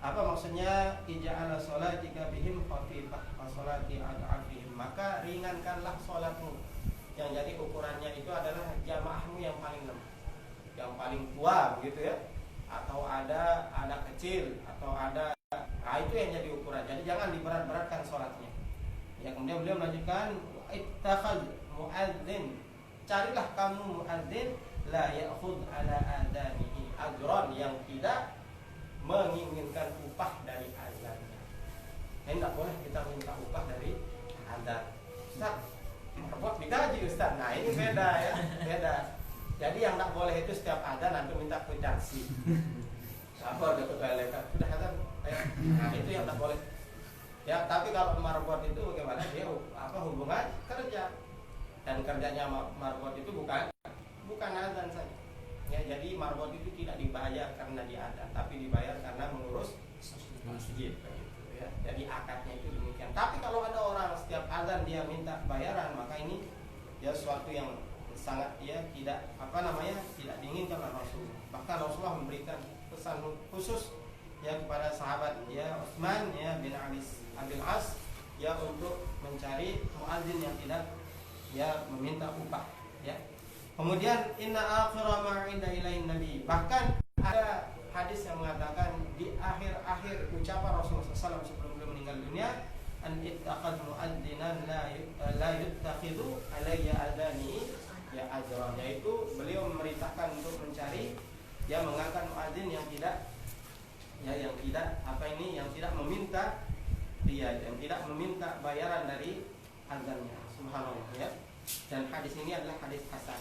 Apa maksudnya? Ija'ala sholatika bihim khafifah wa sholati ad'afihim. Maka ringankanlah sholatmu. Yang jadi ukurannya itu adalah jamaahmu yang paling lemah, yang paling tua begitu ya, atau ada anak kecil, atau ada, itu yang jadi ukuran. Jadi jangan diberat-beratkan sholatnya. Ya, kemudian beliau melanjutkan, ittakhadh muadzin, carilah kamu muadzin la ya'khudh ala adanihi ajran, yang tidak menginginkan upah dari azannya. Tidak boleh kita minta upah dari azan. Ustaz, buat digaji Ustaz. Nah, ini beda ya, beda. Jadi yang tak boleh itu setiap azan nanti minta kwitansi. Apa ada toilet sudah azan, nah itu yang tak boleh. Ya, tapi kalau marbot itu bagaimana? Dia hubungan kerja, dan kerjanya marbot itu bukan azan saja. Ya, jadi marbot itu tidak dibayar karena diazan, tapi dibayar karena mengurus masjid. Ya, jadi akadnya itu demikian. Tapi kalau ada orang setiap azan dia minta bayaran, maka ini ya suatu yang sangat tidak tidak diinginkan oleh Rasul. Bahkan Rasulullah memberikan pesan khusus ya kepada sahabat ya Utsman ya bin Abil As ya untuk mencari muadzin yang tidak ya meminta upah ya. Kemudian inna akhira ma 'inda ilahin nabi. Bahkan ada hadis yang mengatakan di akhir-akhir ucapan Rasulullah SAW sebelum beliau meninggal dunia, an ittaqad muadzinan la yuttakhidhu alayya adani ya ajran, yaitu beliau memerintahkan untuk mencari ya mengangkat muadzin yang tidak meminta yang tidak meminta bayaran dari azannya. Subhanallah ya. Dan hadis ini adalah hadis hasan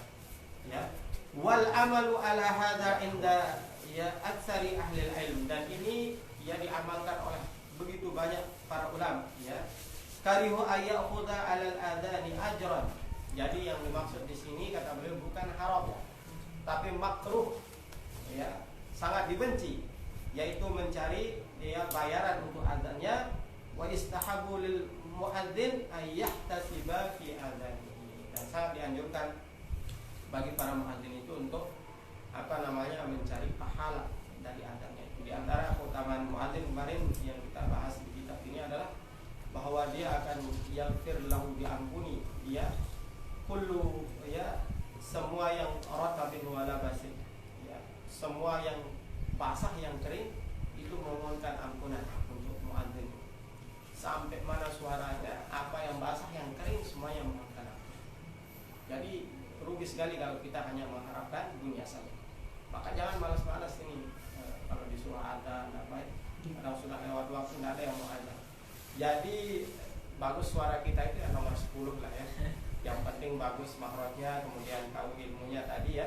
ya. Wal amalu ala hadza inda ya aksari ahli ilm, dan ini ya diamalkan oleh begitu banyak para ulama ya. Karihu ayyakhudha 'alal adani ajran. Jadi yang dimaksud di sini kata beliau bukan haram tapi makruh ya, sangat dibenci, yaitu mencari dia bayaran untuk azannya. Wa istahabu lil muadzin ayyahtasiba fi adanihi, dan sangat dianjurkan bagi para muadzin itu untuk mencari pahala dari adzannya. Di antara keutamaan muadzin kemarin yang kita bahas di kitab ini adalah bahwa dia akan yaghfir lahu, diampuni dia kullu, ya, semua yang ratabin wala basin, ya, semua yang basah yang kering itu memohonkan ampunan untuk muadzin. Sampai mana suaranya, apa yang basah yang kering semuanya memohonkan ampunan. Jadi rugi sekali kalau kita hanya mengharapkan dunia saja. Maka jangan malas-malas ini kalau disuruh adzan kadang sudah lewat waktu tidak ada yang mau adzan. Jadi bagus suara kita itu yang nomor 10 lah ya. Yang penting bagus makhrajnya, kemudian tahu ilmunya tadi ya,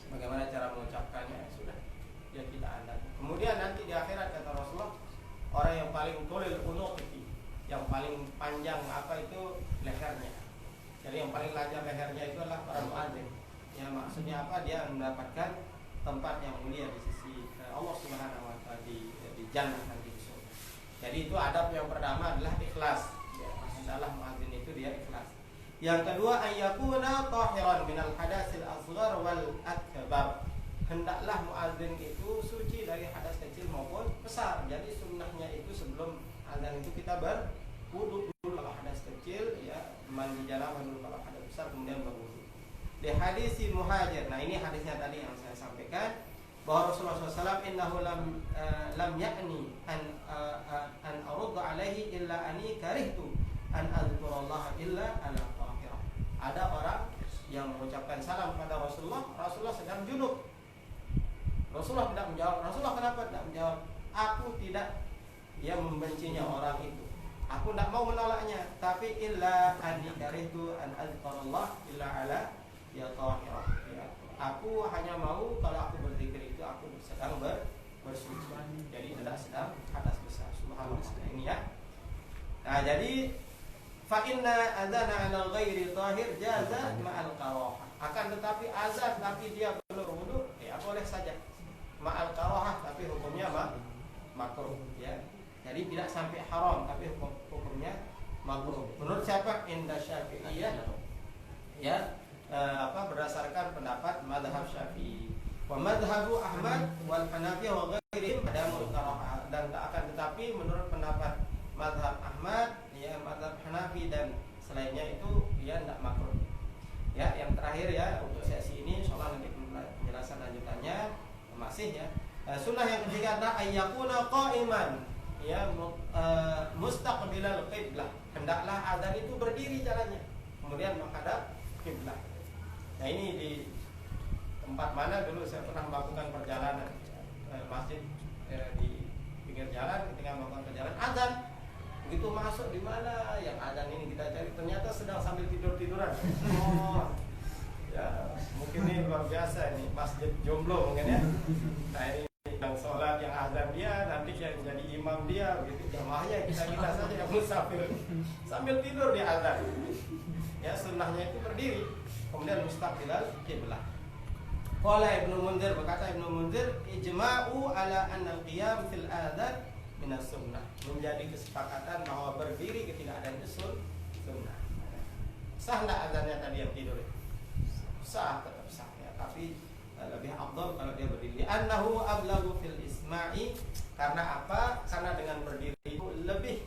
bagaimana cara mengucapkannya, sudah ya kita adzan. Kemudian nanti di akhirat kata Rasulullah, orang yang paling tulil unuqi, yang paling panjang lehernya. Jadi yang paling lancar lehernya itu adalah para muadzin. Ya, maksudnya apa? Dia mendapatkan tempat yang mulia di sisi Allah Subhanahu wa taala di jannah nanti di surga. Jadi itu adab yang pertama adalah ikhlas. Ya, adalah muadzin itu dia ikhlas. Yang kedua, ayyakuna tahiran minal hadasil asghar wal akbar. Hendaklah muadzin itu suci dari hadas kecil maupun besar. Jadi sunnahnya itu sebelum adzan itu kita berwudu dulu kalau hadas kecil, ya, mandi janabah dulu kalau hadas besar, kemudian berwudu. Di hadis Muhajir. Nah, ini hadisnya tadi yang saya sampaikan bahwa Rasulullah SAW innahu lam ya'ni an arudda alaihi illa ani karihtu an azkurallaha illa ala tahirah. Ada orang yang mengucapkan salam pada Rasulullah sedang junub. Rasulullah tidak menjawab. Rasulullah kenapa tidak menjawab? Aku tidak membencinya orang itu. Aku tidak mau menolaknya, tapi illa ani karihtu an azkurallah illa ala ya tahirah. Ya. Aku hanya mau kalau aku berzikir itu aku sedang bersuci. Jadi tidak sedang hadas besar. Subhanallah. Ini ya. Nah, jadi fa inna adzana 'ala ghairi tahir jaza ma'al karahah. Akan tetapi azan tapi dia belum berwudu, ya boleh saja. Ma'al karahah tapi hukumnya makruh, ya. Jadi tidak sampai haram tapi hukumnya makruh. Menurut siapa? Inda Syafi'iyah. Ya. Berdasarkan pendapat mazhab Syafi'i. Wa madhhabu Ahmad wal Hanafiyah wa ghairihim adamul karahah. Dan akan tetapi menurut pendapat mazhab Ahmad, ya, mazhab Hanafi dan selainnya itu ya tidak makruh. Ya, yang terakhir ya untuk sesi ini insyaallah nanti penjelasan lanjutannya masih ya. Sunnah yang ketiga adalah ayyakuna qa'iman, ya, mustaqbilal qiblah. Hendaklah adzan itu berdiri jalannya, kemudian menghadap kiblat. Nah, ini di tempat mana dulu saya pernah melakukan perjalanan masjid di pinggir jalan. Ketika melakukan perjalanan adzan, begitu masuk di mana yang adzan ini kita cari, ternyata sedang sambil tiduran. Oh, ya mungkin ini luar biasa ini masjid jomblo mungkin ya. Nah, ini yang sholat yang adzan dia, nanti yang jadi imam dia, begitu jamaahnya kita saja yang musafir sambil tidur di adzan. Ya, sunnahnya itu berdiri, kemudian mustaqbilal qiblah. Qala Ibnu Munzir, berkata Ibnu Munzir, ijma'u ala anna al-qiyam fil adzan min as-sunnah. Menjadi kesepakatan bahwa berdiri ketika adzan itu sunnah. Sah enggak adzannya tadi yang tidur? Sah, tetap sah ya, tapi lebih afdal kalau dia berdiri. Annahu ablaghu fil isma'i, karena apa? Karena dengan berdiri itu lebih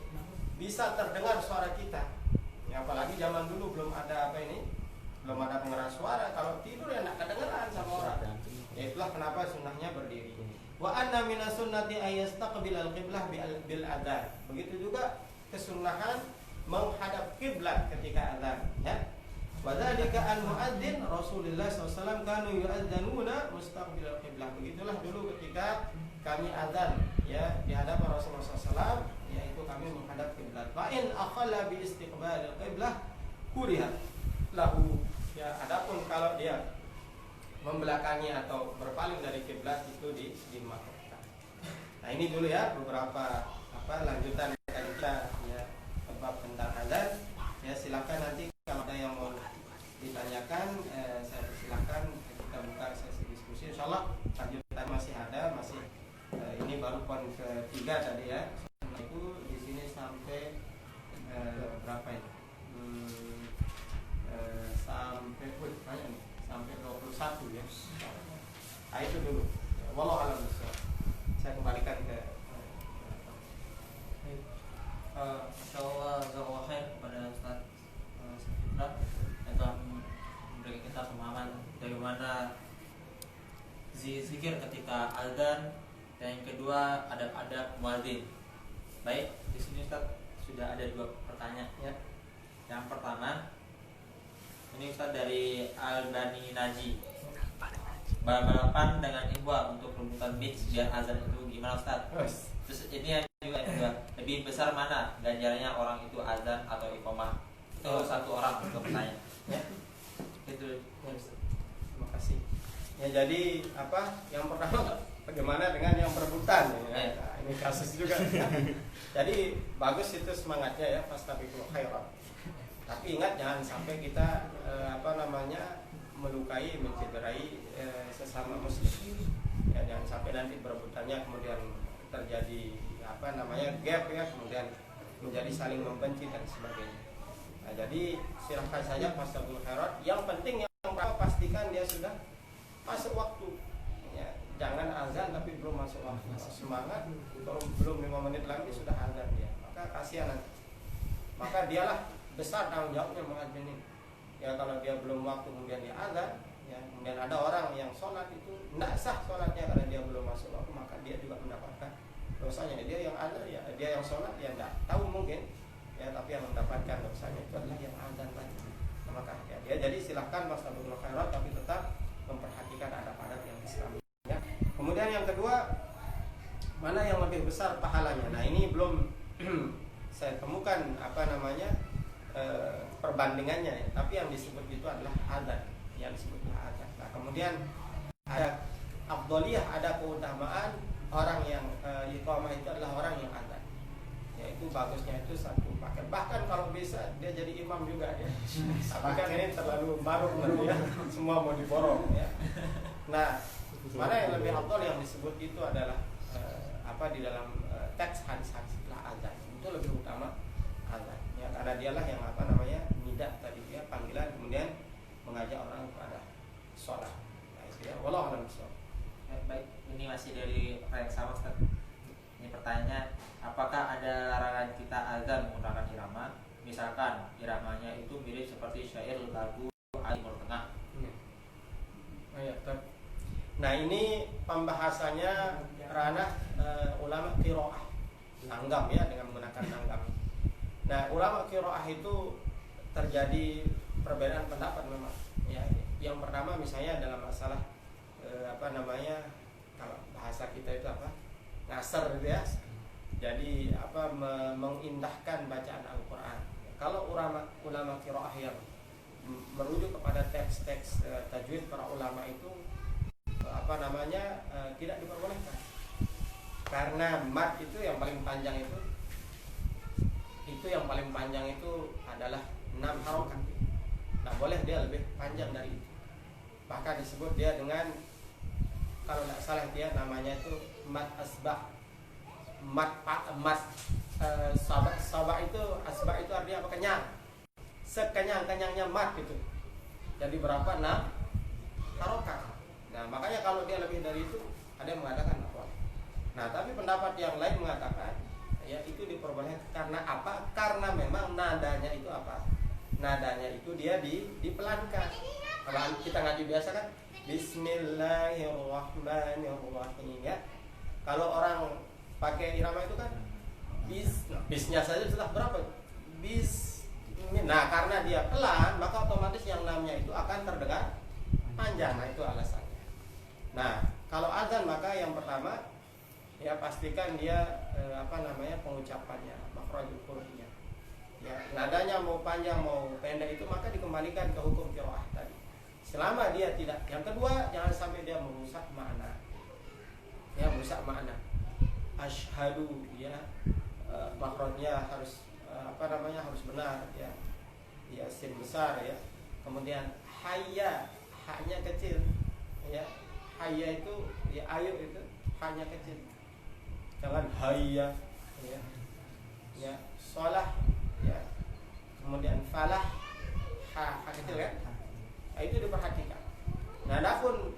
bisa terdengar suara kita. Ya, apalagi zaman dulu belum ada belum ada pengeras suara. Kalau tidur ya enggak kedengeran sama orang. Ya, itulah kenapa sunnahnya berdiri. Wa anna minas sunnati ayastaqbilal qiblah bil adzan. Begitu juga kesunnahan menghadap kiblat ketika adzan, ya. Wa dzalika an muadzin Rasulullah SAW kanu yu'adzanuna mustaqbilal qiblah. Begitulah dulu ketika kami adzan, ya, di hadapan Rasulullah SAW, yaitu kami menghadap kiblat. Fa in akhalla bi istiqbalil qiblah kuriha lahu. Ya, adapun kalau dia membelakangi atau berpaling dari kiblat itu dimakruhkan. Nah, ini dulu ya beberapa lanjutan kita ya bab tentang adzan. Ya, silakan nanti kalau ada yang mau ditanyakan, saya silakan kita buka sesi diskusi. Insyaallah lanjutan masih ada, ini baru poin ketiga tadi ya. Itu di sini sampai berapa ini? Sampai banyak nih, sampai bagaimana zikir ketika azan, dan yang kedua adab-adab muadzin. Baik, di sini Ustaz sudah ada 2 pertanyaan ya. Yang pertama, ini Ustaz dari Albani Naji. Balapan dengan ikhwah untuk rebutan mix biar azan itu gimana Ustaz? Terus ini yang juga lebih besar mana ganjarannya orang itu azan atau iqamah? Itu satu orang untuk bertanya. Ya. Itu. Terima kasih. Ya, jadi apa? Yang pertama, bagaimana dengan yang perebutan? Ya. Nah, ini kasus juga. Ya. Jadi bagus itu semangatnya ya, fastabiqul khairat. Tapi ingat jangan sampai kita melukai, mencederai sesama muslim. Ya, jangan sampai nanti perebutannya kemudian terjadi gap ya, kemudian menjadi saling membenci dan sebagainya. Nah, jadi silahkan saja fastabiqul khairat. Yang penting yang pertama pastikan dia sudah masuk waktu. Ya, jangan azan tapi belum masuk waktu. Semangat, belum 5 menit lagi sudah azan dia. Maka kasihan nanti. Maka dialah besar tanggung jawabnya mengadmin. Ya, kalau dia belum waktu kemudian dia azan, ya, kemudian ada orang yang sholat itu tidak sah sholatnya karena dia belum masuk waktu, maka dia juga mendapatkan dosanya. Dia yang azan, ya, dia yang sholat dia tidak tahu mungkin, ya, tapi yang mendapatkan dosanya itu adalah yang azan tadi. Maka ya, dia jadi silahkan fastabiqul khairat tapi tetap memperhatikan adab-adab yang Islam. Ya. Kemudian yang kedua, mana yang lebih besar pahalanya? Nah, ini belum saya temukan perbandingannya ya. Tapi yang disebut itu adalah azan, yang disebutlah azan. Nah, kemudian ada afdholiyah, ada keutamaan orang yang iqamah itu adalah orang yang azan. Yaitu bagusnya itu satu paket. Bahkan kalau bisa dia jadi imam juga ya. Tapi kan ini terlalu baru nanti ya. Semua mau diborong ya. Nah, mana yang lebih afdhol yang disebut itu adalah di dalam teks hadis-hadis azan. Itu lebih utama azan. Ya, karena dialah yang nidah tadi ya, panggilan kemudian mengajak orang kepada sholat. Nah, itu ya. Wallahu a'lam bishawab. Baik, ini masih dari yang sama Ustaz. Ini pertanyaannya, apakah ada larangan kita azan menggunakan irama? Misalkan iramanya itu mirip seperti syair lagu Timur Tengah. Nah, ini pembahasannya ranah ulama qiraah. Langgam ya, dengan menggunakan langgam. Nah, ulama qiraah itu terjadi perbedaan pendapat memang. Ya, yang pertama misalnya dalam masalah kalau bahasa kita itu ngasar gitu ya. Jadi mengindahkan bacaan Al-Qur'an. Kalau ulama qiraah yang merujuk kepada teks-teks tajwid para ulama itu tidak diperbolehkan. Karena mat itu yang paling panjang itu yang paling panjang itu adalah 6 harokat. Nah, boleh dia lebih panjang dari itu. Bahkan disebut dia dengan, kalau tidak salah dia namanya itu mat asbah. Sabah itu asbah itu artinya apa? Kenyang. Sekenyang-kenyangnya mat itu. Jadi berapa? 6 harokat. Nah, makanya kalau dia lebih dari itu ada yang mengatakan apa? Nah, tapi pendapat yang lain mengatakan ya itu diperbolehkan. Karena apa? Karena memang nadanya itu apa? Nadanya itu dia dipelankan. Kalau kita ngaji biasa kan Bismillahirrahmanirrahim ya. Kalau orang pakai irama itu kan bisnya saja sudah berapa? Nah, karena dia pelan, maka otomatis yang namanya itu akan terdengar panjang. Nah, itu alasannya. Nah, kalau azan maka yang pertama ya pastikan dia pengucapannya, makhrajul hurufnya. Ya, nadanya mau panjang mau pendek itu maka dikembalikan ke hukum qiraah tadi. Selama dia tidak. Yang kedua, jangan sampai dia merusak makna. Ya, merusak makna. Asyhadu ya, makhrajnya harus harus benar ya. Ya, sin besar ya. Kemudian hayya, haknya kecil. Ya, hayya itu ya ayo itu haknya kecil. Jangan hayya ya. Ya, shalah ya. Kemudian falah ha kecil kan? Nah, itu diperhatikan. Nah, adapun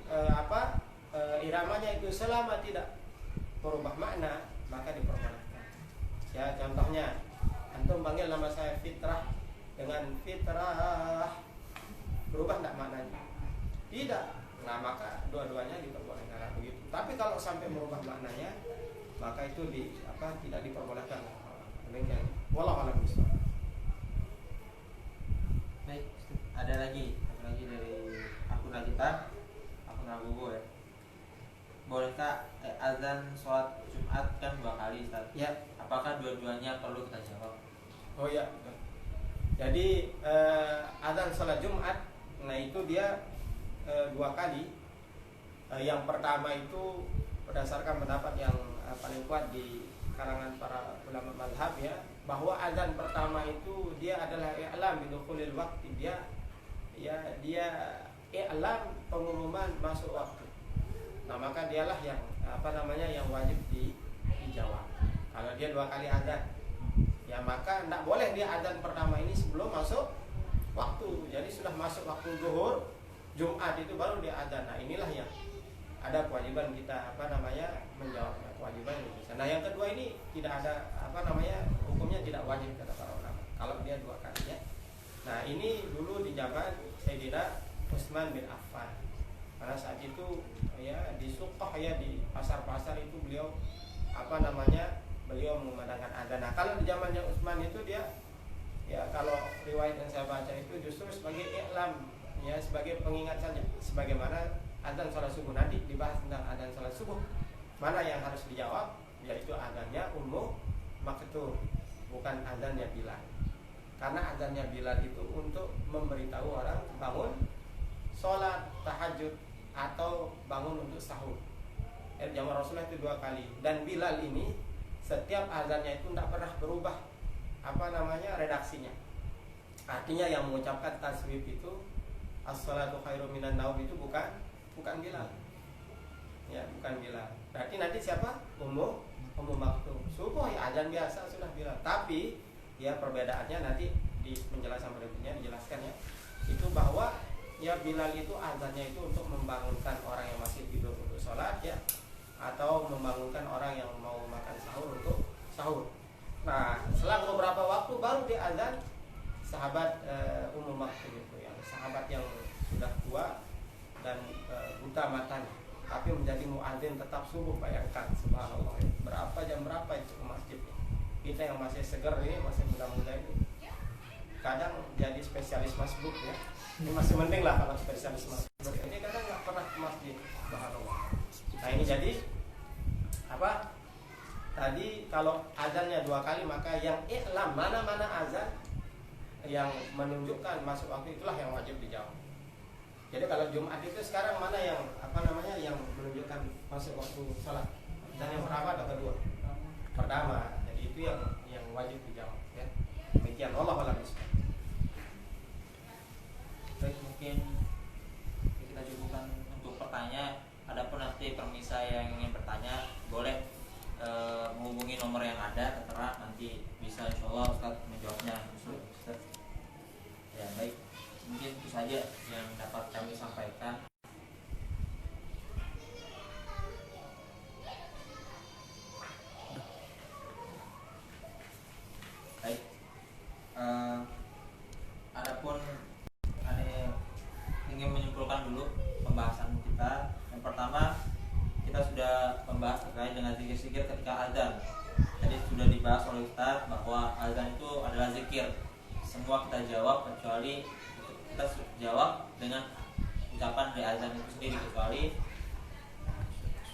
iramanya itu selama tidak berubah makna maka diperbolehkan. Ya, contohnya antum panggil nama saya Fitrah dengan Fitrah, berubah enggak maknanya? Tidak. kalau sampai merubah maknanya, maka itu tidak diperbolehkan. Demikian. Wallahu a'lam bishawab. Baik, ada lagi dari akun kita, akun Ragogo ya. Bolehkah azan sholat Jumat kan 2 kali, Ustaz? Ya. Apakah dua-duanya perlu kita jawab? Oh ya. Jadi azan sholat Jumat, nah itu dia 2 kali. Yang pertama itu berdasarkan pendapat yang paling kuat di kalangan para ulama mazhab ya, bahwa azan pertama itu dia adalah i'lam bidukhulil waqti, dia i'lam, pengumuman masuk waktu. Nah, maka dialah yang yang wajib dijawab. Kalau dia 2 kali azan, ya maka tidak boleh dia azan pertama ini sebelum masuk waktu. Jadi sudah masuk waktu zuhur Jumat itu baru dia azan. Nah, inilah yang ada kewajiban kita menjawabnya, kewajiban itu. Nah, yang kedua ini tidak ada hukumnya tidak wajib kata para ulama. Kalau dia 2 kali ya. Nah, ini dulu di zaman Sayyidina Utsman bin Affan. Karena saat itu ya di Suqah ya, di pasar-pasar itu beliau beliau mengumandangkan azan. Nah, kalau di zamannya Utsman itu dia ya, kalau riwayat yang saya baca itu justru sebagai i'lam ya, sebagai pengingat saja, sebagaimana azan salat subuh. Nanti dibahas tentang azan salat subuh, mana yang harus dijawab, yaitu azannya Ummu Maktum, bukan azannya Bilal. Karena azannya Bilal itu untuk memberitahu orang bangun sholat tahajud atau bangun untuk sahur. Zaman Rasulullah itu 2 kali. Dan Bilal ini setiap azannya itu tidak pernah berubah redaksinya. Artinya yang mengucapkan tasbih itu as-salatu khairum minan naum itu bukan Bilal. Ya, bukan Bilal. Berarti nanti siapa? Ummu Maktum. Subuh ya azan biasa sudah Bilal. Tapi ya perbedaannya nanti di penjelasan berikutnya dijelaskan ya. Itu bahwa ya Bilal itu azannya itu untuk membangunkan orang yang masih tidur untuk sholat ya, atau membangunkan orang yang mau makan sahur untuk sahur. Nah, selang beberapa waktu baru dia azan sahabat Ummu Maktum itu, yang sahabat yang sudah tua dan buta matanya, tapi menjadi muadzin tetap subuh. Bayangkan, subhanallah, berapa itu ke masjid. Kita yang masih segar ini, masih muda-muda ini, kadang jadi spesialis masbuk ya. Ini masih mending lah kalau spesialis masbuk. Ini kadang nggak pernah ke masjid, subhanallah. Nah, ini jadi tadi kalau azannya 2 kali, maka yang i'lam, mana azan yang menunjukkan masuk waktu, itulah yang wajib dijawab. Jadi kalau Jumat itu sekarang mana yang yang menunjukkan masuk waktu sholat? Dan yang pertama atau kedua? Pertama. Jadi itu yang wajib dijawab ya. Demikian, wallahu a'lam bishawab. Baik, mungkin kita cukupkan untuk pertanyaan. Adapun nanti permisa yang ingin bertanya boleh menghubungi nomor yang ada tertera, nanti bisa insyaallah Ustaz menjawabnya. Ya, baik, mungkin itu saja yang dapat kami sampaikan. Baik, adapun ingin menyimpulkan dulu pembahasan kita. Yang pertama, kita sudah membahas terkait dengan zikir-zikir ketika azan. Tadi sudah dibahas oleh Ustaz bahwa azan itu adalah zikir. Semua kita jawab kecuali kita jawab dengan ucapan dari azan itu sendiri, kecuali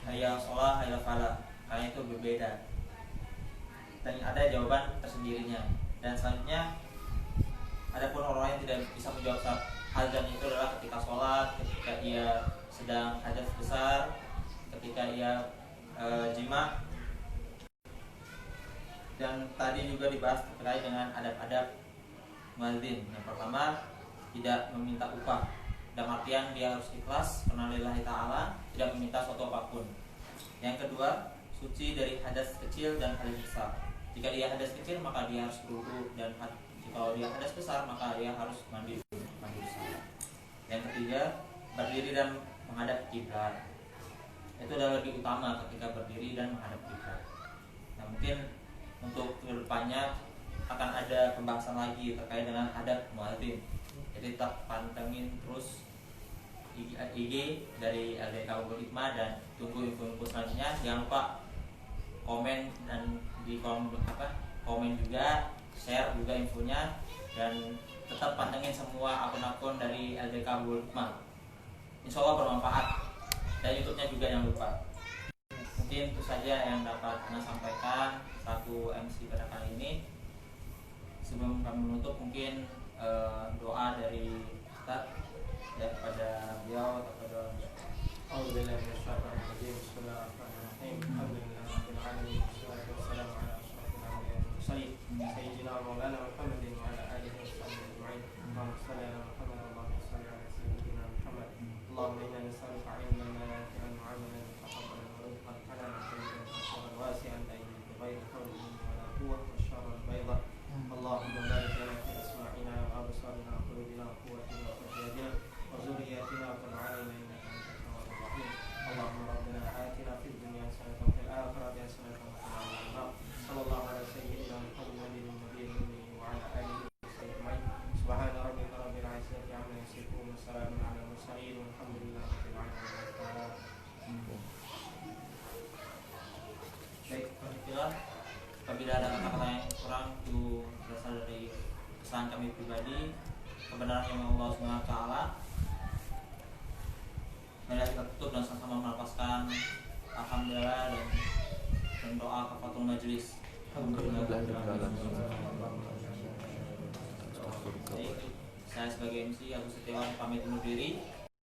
hayya sholah, hayya falah, karena itu berbeda. Dan ada jawaban tersendirinya. Dan selanjutnya, adapun orang yang tidak bisa menjawab saat azan itu adalah ketika sholat, ketika ia sedang hadas besar, ketika ia jima. Dan tadi juga dibahas terkait dengan adab-adab muadzin. Yang pertama, tidak meminta upah, dalam artian dia harus ikhlas karena lillahi ta'ala, tidak meminta suatu apapun. Yang kedua, suci dari hadas kecil dan hadas besar. Jika dia hadas kecil maka dia harus berwudu, dan kalau dia hadas besar maka dia harus mandi besar. Yang ketiga, berdiri dan menghadap kiblat. Itu adalah lebih utama ketika berdiri dan menghadap kiblat. Nah, mungkin untuk kedepannya akan ada pembahasan lagi terkait dengan adab muadzin. Jadi tetap pantengin terus IG dari LDK Bogor Hikmah, dan tunggu info-info selanjutnya. Jangan lupa komen dan di komen juga, share juga infonya, dan tetap pantengin semua akun-akun dari LDK Bogor Hikmah. Insya Allah bermanfaat, dan YouTube-nya juga jangan lupa. Mungkin itu saja yang dapat Anda sampaikan satu MC pada kali ini. Sebelum kami menutup, mungkin doa dari Ustaz ya kepada beliau atau kepada Alhamdulillah Bismillahirrahmanirrahim. Alhamdulillahirabbil alamin. Wassalatu wassalamu ala asyrofil anbiya'i wal mursalin sayyidina wa maulana Muhammadin wa ala alihi washabbihi ajma'in. Allahumma shalli ala Muhammad wa Allahumma shalli ala sayyidina Muhammad. Allahumma inna nas'aluka 'ilman nafi'an wa 'amalan mutaqabbalan wa rizqan halalan tayyiban wa wasi'an tayyiban bi ghairi hawlin wa la quwwata wa sharran bayda. Allahumma barik lana fi asma'ina wa absarina wa qulubina wa quwwatina wa ajyadina wa zurriyyatina wa tub 'alaina innaka antat tawwabur rahim. Allahumma rabbana atina fid dunya hasanatan wa fil akhirati hasanatan wa qina adzaban nar. Sallallahu ala sayyidina Muhammadin nabiyil ummi wa ala alihi wa sahbihi ajma'in. Subhana rabbika rabbil 'izzati 'amma yasifun wa salamun 'alal mursalin walhamdulillahi rabbil alamin. baik. Apabila ada kata-kata yang kurang itu berasal dari kesalahan kami pribadi, kebenaran yang Allah SWT. Mari kita tutup dan sama-sama melafazkan alhamdulillah dan doa kafaratul majelis. Baik, saya sebagai MC Agus Setiawan pamit undur diri.